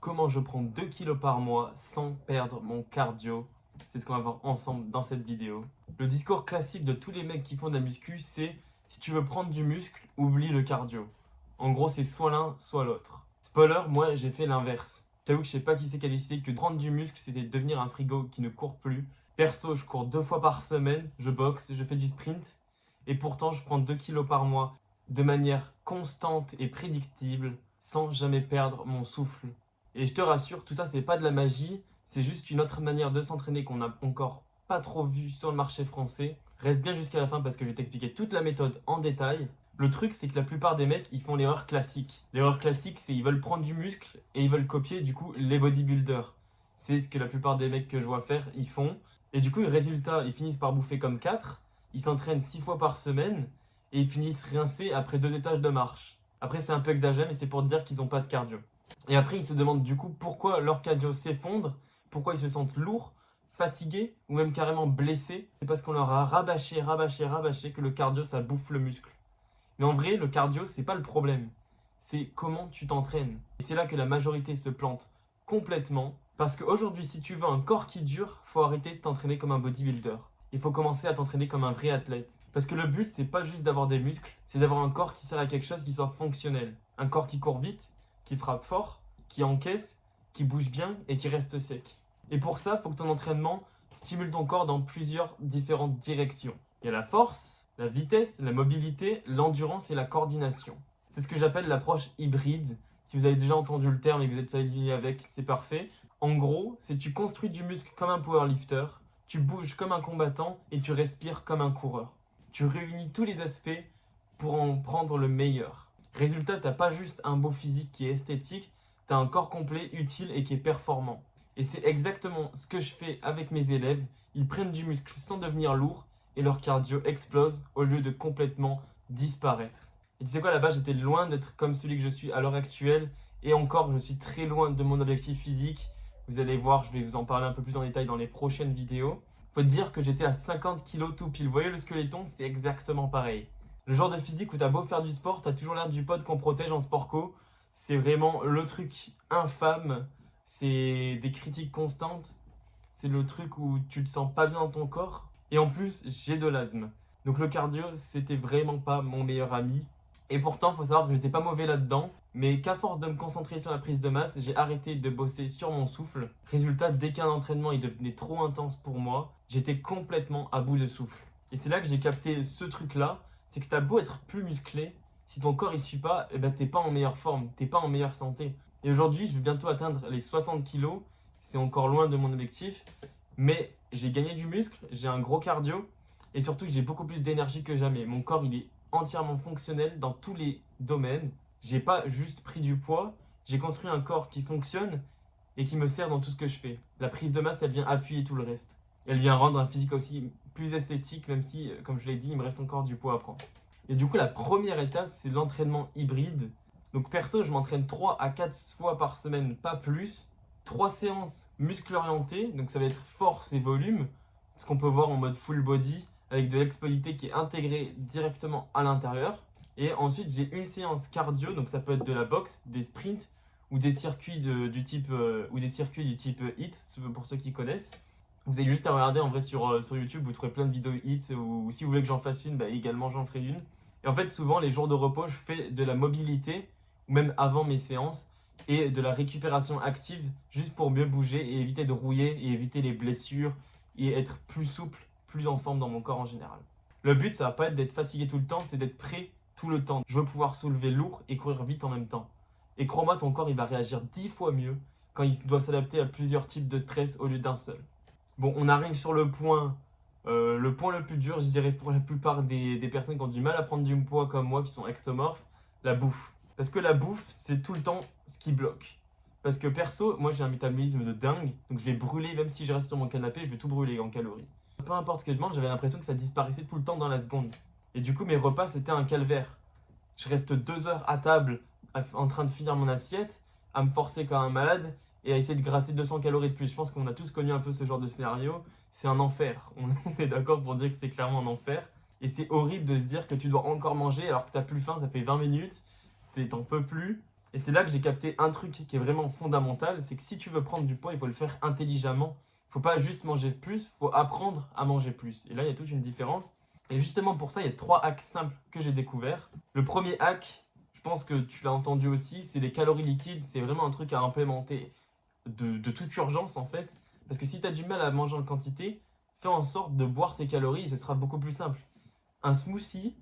comment je prends 2 kilos par mois sans perdre mon cardio. C'est ce qu'on va voir ensemble dans cette vidéo. Le discours classique de tous les mecs qui font de la muscu, c'est si tu veux prendre du muscle, oublie le cardio. En gros, c'est soit l'un, soit l'autre. Spoiler, moi j'ai fait l'inverse. J'avoue que je sais pas qui c'est qui a décidé que prendre du muscle, c'était devenir un frigo qui ne court plus. Perso, je cours 2 fois par semaine, je boxe, je fais du sprint. Et pourtant, je prends 2 kilos par mois de manière constante et prédictible, sans jamais perdre mon souffle. Et je te rassure, tout ça, c'est pas de la magie, c'est juste une autre manière de s'entraîner qu'on n'a encore pas trop vu sur le marché français. Reste bien jusqu'à la fin parce que je vais t'expliquer toute la méthode en détail. Le truc, c'est que la plupart des mecs, ils font l'erreur classique. L'erreur classique, c'est ils veulent prendre du muscle et ils veulent copier, du coup, les bodybuilders. C'est ce que la plupart des mecs que je vois faire, ils font. Et du coup, le résultat, ils finissent par bouffer comme 4. Ils s'entraînent 6 fois par semaine et ils finissent rincés après 2 étages de marche. Après, c'est un peu exagéré, mais c'est pour te dire qu'ils n'ont pas de cardio. Et après, ils se demandent du coup pourquoi leur cardio s'effondre, pourquoi ils se sentent lourds, fatigués ou même carrément blessés. C'est parce qu'on leur a rabâché que le cardio, ça bouffe le muscle. Mais en vrai, le cardio, c'est pas le problème. C'est comment tu t'entraînes. Et c'est là que la majorité se plante complètement. Parce qu'aujourd'hui, si tu veux un corps qui dure, faut arrêter de t'entraîner comme un bodybuilder. Il faut commencer à t'entraîner comme un vrai athlète. Parce que le but, c'est pas juste d'avoir des muscles, c'est d'avoir un corps qui sert à quelque chose qui soit fonctionnel. Un corps qui court vite, qui frappe fort, qui encaisse, qui bouge bien et qui reste sec. Et pour ça, il faut que ton entraînement stimule ton corps dans plusieurs différentes directions. Il y a la force, la vitesse, la mobilité, l'endurance et la coordination. C'est ce que j'appelle l'approche hybride. Si vous avez déjà entendu le terme et que vous êtes familier avec, c'est parfait. En gros, c'est tu construis du muscle comme un powerlifter, tu bouges comme un combattant et tu respires comme un coureur. Tu réunis tous les aspects pour en prendre le meilleur. Résultat, tu n'as pas juste un beau physique qui est esthétique, tu as un corps complet, utile et qui est performant. Et c'est exactement ce que je fais avec mes élèves. Ils prennent du muscle sans devenir lourds et leur cardio explose au lieu de complètement disparaître. Et tu sais quoi, là-bas, j'étais loin d'être comme celui que je suis à l'heure actuelle. Et encore, je suis très loin de mon objectif physique. Vous allez voir, je vais vous en parler un peu plus en détail dans les prochaines vidéos. Faut te dire que j'étais à 50 kg tout pile. Vous voyez le squeletton, c'est exactement pareil. Le genre de physique où t'as beau faire du sport, t'as toujours l'air du pote qu'on protège en sport co. C'est vraiment le truc infâme. C'est des critiques constantes. C'est le truc où tu te sens pas bien dans ton corps. Et en plus, j'ai de l'asthme. Donc le cardio, c'était vraiment pas mon meilleur ami. Et pourtant, il faut savoir que j'étais pas mauvais là-dedans. Mais qu'à force de me concentrer sur la prise de masse, j'ai arrêté de bosser sur mon souffle. Résultat, dès qu'un entraînement il devenait trop intense pour moi, j'étais complètement à bout de souffle. Et c'est là que j'ai capté ce truc-là. C'est que t'as beau être plus musclé, si ton corps il suit pas, eh ben, t'es pas en meilleure forme, t'es pas en meilleure santé. Et aujourd'hui, je vais bientôt atteindre les 60 kilos. C'est encore loin de mon objectif. Mais j'ai gagné du muscle, j'ai un gros cardio. Et surtout, j'ai beaucoup plus d'énergie que jamais. Mon corps, il est entièrement fonctionnel dans tous les domaines. J'ai pas juste pris du poids, j'ai construit un corps qui fonctionne et qui me sert dans tout ce que je fais. La prise de masse, elle vient appuyer tout le reste. Elle vient rendre un physique aussi plus esthétique, même si, comme je l'ai dit, il me reste encore du poids à prendre. Et du coup, la première étape, c'est l'entraînement hybride. Donc perso, je m'entraîne 3 à 4 fois par semaine, pas plus. 3 séances muscles orientées, donc ça va être force et volume, ce qu'on peut voir en mode full body, avec de l'explosivité qui est intégrée directement à l'intérieur. Et ensuite, j'ai une séance cardio, donc ça peut être de la boxe, des sprints ou des circuits du type HIIT, pour ceux qui connaissent. Vous avez juste à regarder en vrai sur YouTube, vous trouverez plein de vidéos HIIT, ou si vous voulez que j'en fasse une, bah, également j'en ferai une. Et en fait, souvent, les jours de repos, je fais de la mobilité, ou même avant mes séances, et de la récupération active, juste pour mieux bouger et éviter de rouiller et éviter les blessures et être plus souple, plus en forme dans mon corps en général. Le but, ça va pas être d'être fatigué tout le temps, c'est d'être prêt tout le temps. Je veux pouvoir soulever lourd et courir vite en même temps. Et crois-moi, ton corps, il va réagir 10 fois mieux quand il doit s'adapter à plusieurs types de stress au lieu d'un seul. Bon, on arrive sur le point le plus dur, je dirais, pour la plupart des personnes qui ont du mal à prendre du poids comme moi, qui sont ectomorphes, la bouffe. Parce que la bouffe, c'est tout le temps ce qui bloque. Parce que perso, moi j'ai un métabolisme de dingue, donc je vais brûler, même si je reste sur mon canapé, je vais tout brûler en calories. Peu importe ce que je demande, j'avais l'impression que ça disparaissait tout le temps dans la seconde. Et du coup, mes repas, c'était un calvaire. Je reste 2 heures à table en train de finir mon assiette, à me forcer comme un malade et à essayer de gratter 200 calories de plus. Je pense qu'on a tous connu un peu ce genre de scénario. C'est un enfer. On est d'accord pour dire que c'est clairement un enfer. Et c'est horrible de se dire que tu dois encore manger alors que tu n'as plus faim, ça fait 20 minutes, t'en peux plus. Et c'est là que j'ai capté un truc qui est vraiment fondamental, c'est que si tu veux prendre du poids, il faut le faire intelligemment. Il ne faut pas juste manger plus, il faut apprendre à manger plus. Et là, il y a toute une différence. Et justement pour ça, il y a 3 hacks simples que j'ai découverts. Le premier hack, je pense que tu l'as entendu aussi, c'est les calories liquides. C'est vraiment un truc à implémenter de toute urgence en fait. Parce que si tu as du mal à manger en quantité, fais en sorte de boire tes calories et ce sera beaucoup plus simple. Un smoothie,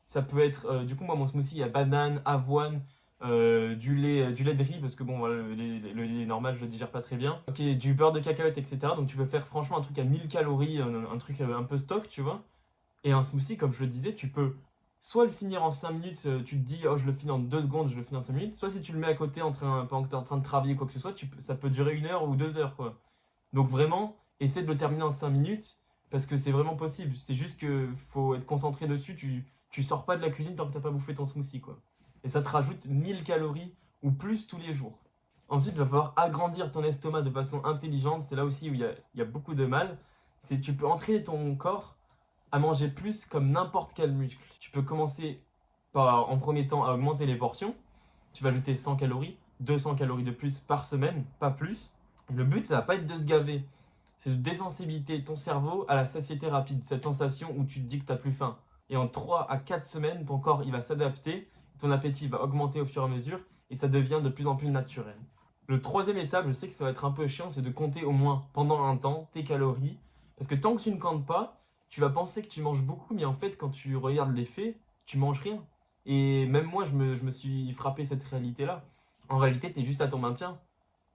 ça peut être, du coup moi mon smoothie, il y a banane, avoine, du lait de riz, parce que bon, voilà, le lait normal, je le digère pas très bien. Ok, du beurre de cacahuète, etc. Donc tu peux faire franchement un truc à 1000 calories, un truc un peu stock, tu vois. Et un smoothie, comme je le disais, tu peux soit le finir en 5 minutes, tu te dis, oh, je le finis en 2 secondes, je le finis en 5 minutes. Soit si tu le mets à côté pendant que tu es en train de travailler quoi que ce soit, ça peut durer 1 heure ou 2 heures, quoi. Donc vraiment, essaie de le terminer en 5 minutes, parce que c'est vraiment possible. C'est juste que faut être concentré dessus, tu sors pas de la cuisine tant que t'as pas bouffé ton smoothie, quoi. Et ça te rajoute 1000 calories ou plus tous les jours. Ensuite, il va falloir agrandir ton estomac de façon intelligente. C'est là aussi où il y a beaucoup de mal. C'est tu peux entraîner ton corps à manger plus comme n'importe quel muscle. Tu peux commencer par, en premier temps, à augmenter les portions. Tu vas ajouter 100 calories, 200 calories de plus par semaine, pas plus. Le but, ça va pas être de se gaver. C'est de désensibiliser ton cerveau à la satiété rapide, cette sensation où tu te dis que tu n'as plus faim. Et en 3 à 4 semaines, ton corps il va s'adapter, ton appétit va augmenter au fur et à mesure et ça devient de plus en plus naturel. Le troisième étape, je sais que ça va être un peu chiant, c'est de compter au moins pendant un temps tes calories. Parce que tant que tu ne comptes pas, tu vas penser que tu manges beaucoup, mais en fait, quand tu regardes les faits, tu manges rien. Et même moi, je me suis frappé cette réalité-là. En réalité, tu es juste à ton maintien.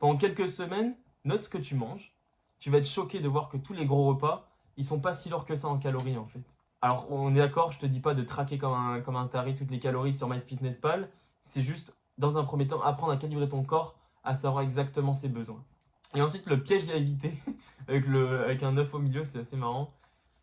Pendant quelques semaines, note ce que tu manges. Tu vas être choqué de voir que tous les gros repas, ils sont pas si lourds que ça en calories en fait. Alors on est d'accord, je te dis pas de traquer comme un taré toutes les calories sur MyFitnessPal. C'est juste, dans un premier temps, apprendre à calibrer ton corps, à savoir exactement ses besoins. Et ensuite, le piège à éviter, avec un œuf au milieu, c'est assez marrant.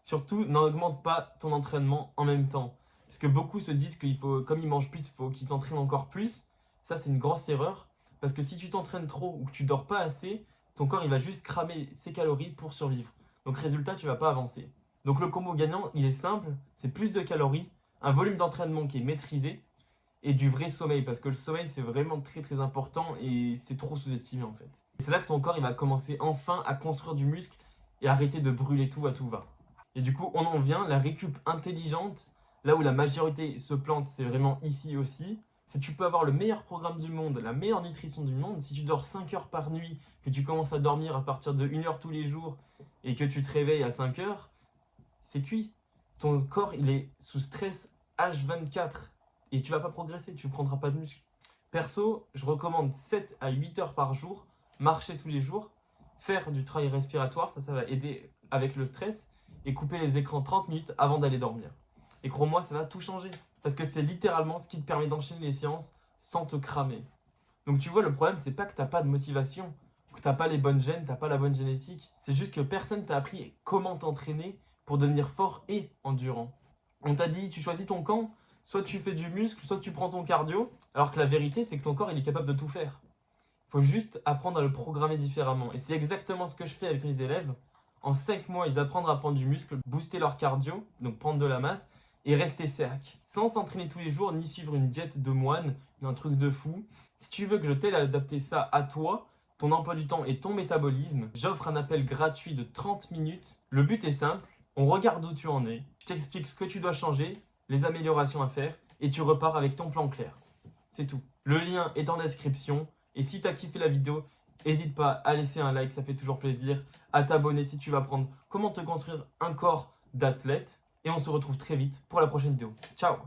Surtout, n'augmente pas ton entraînement en même temps. Parce que beaucoup se disent qu'il faut, comme ils mangent plus, il faut qu'ils s'entraînent encore plus. Ça, c'est une grosse erreur. Parce que si tu t'entraînes trop ou que tu dors pas assez, ton corps il va juste cramer ses calories pour survivre. Donc résultat, tu vas pas avancer. Donc le combo gagnant, il est simple, c'est plus de calories, un volume d'entraînement qui est maîtrisé et du vrai sommeil. Parce que le sommeil, c'est vraiment très très important et c'est trop sous-estimé en fait. Et c'est là que ton corps il va commencer enfin à construire du muscle et arrêter de brûler tout à tout va. Et du coup, on en vient, la récup intelligente, là où la majorité se plante, c'est vraiment ici aussi. C'est que tu peux avoir le meilleur programme du monde, la meilleure nutrition du monde. Si tu dors 5 heures par nuit, que tu commences à dormir à partir de 1 heure tous les jours et que tu te réveilles à 5 heures, c'est cuit. Ton corps, il est sous stress H24 et tu vas pas progresser, tu ne prendras pas de muscle. Perso, je recommande 7 à 8 heures par jour, marcher tous les jours, faire du travail respiratoire, ça va aider avec le stress et couper les écrans 30 minutes avant d'aller dormir. Et crois-moi, ça va tout changer. Parce que c'est littéralement ce qui te permet d'enchaîner les séances sans te cramer. Donc tu vois, le problème, c'est pas que t'as pas de motivation, que t'as pas les bonnes gènes, t'as pas la bonne génétique. C'est juste que personne t'a appris comment t'entraîner pour devenir fort et endurant. On t'a dit, tu choisis ton camp, soit tu fais du muscle, soit tu prends ton cardio, alors que la vérité, c'est que ton corps, il est capable de tout faire. Il faut juste apprendre à le programmer différemment. Et c'est exactement ce que je fais avec mes élèves. En 5 mois, ils apprennent à prendre du muscle, booster leur cardio, donc prendre de la masse, et rester sec, sans s'entraîner tous les jours, ni suivre une diète de moine, un truc de fou. Si tu veux que je t'aide à adapter ça à toi, ton emploi du temps et ton métabolisme, j'offre un appel gratuit de 30 minutes. Le but est simple, on regarde où tu en es, je t'explique ce que tu dois changer, les améliorations à faire, et tu repars avec ton plan clair. C'est tout. Le lien est en description, et si tu as kiffé la vidéo, n'hésite pas à laisser un like, ça fait toujours plaisir, à t'abonner si tu vas apprendre comment te construire un corps d'athlète. Et on se retrouve très vite pour la prochaine vidéo. Ciao!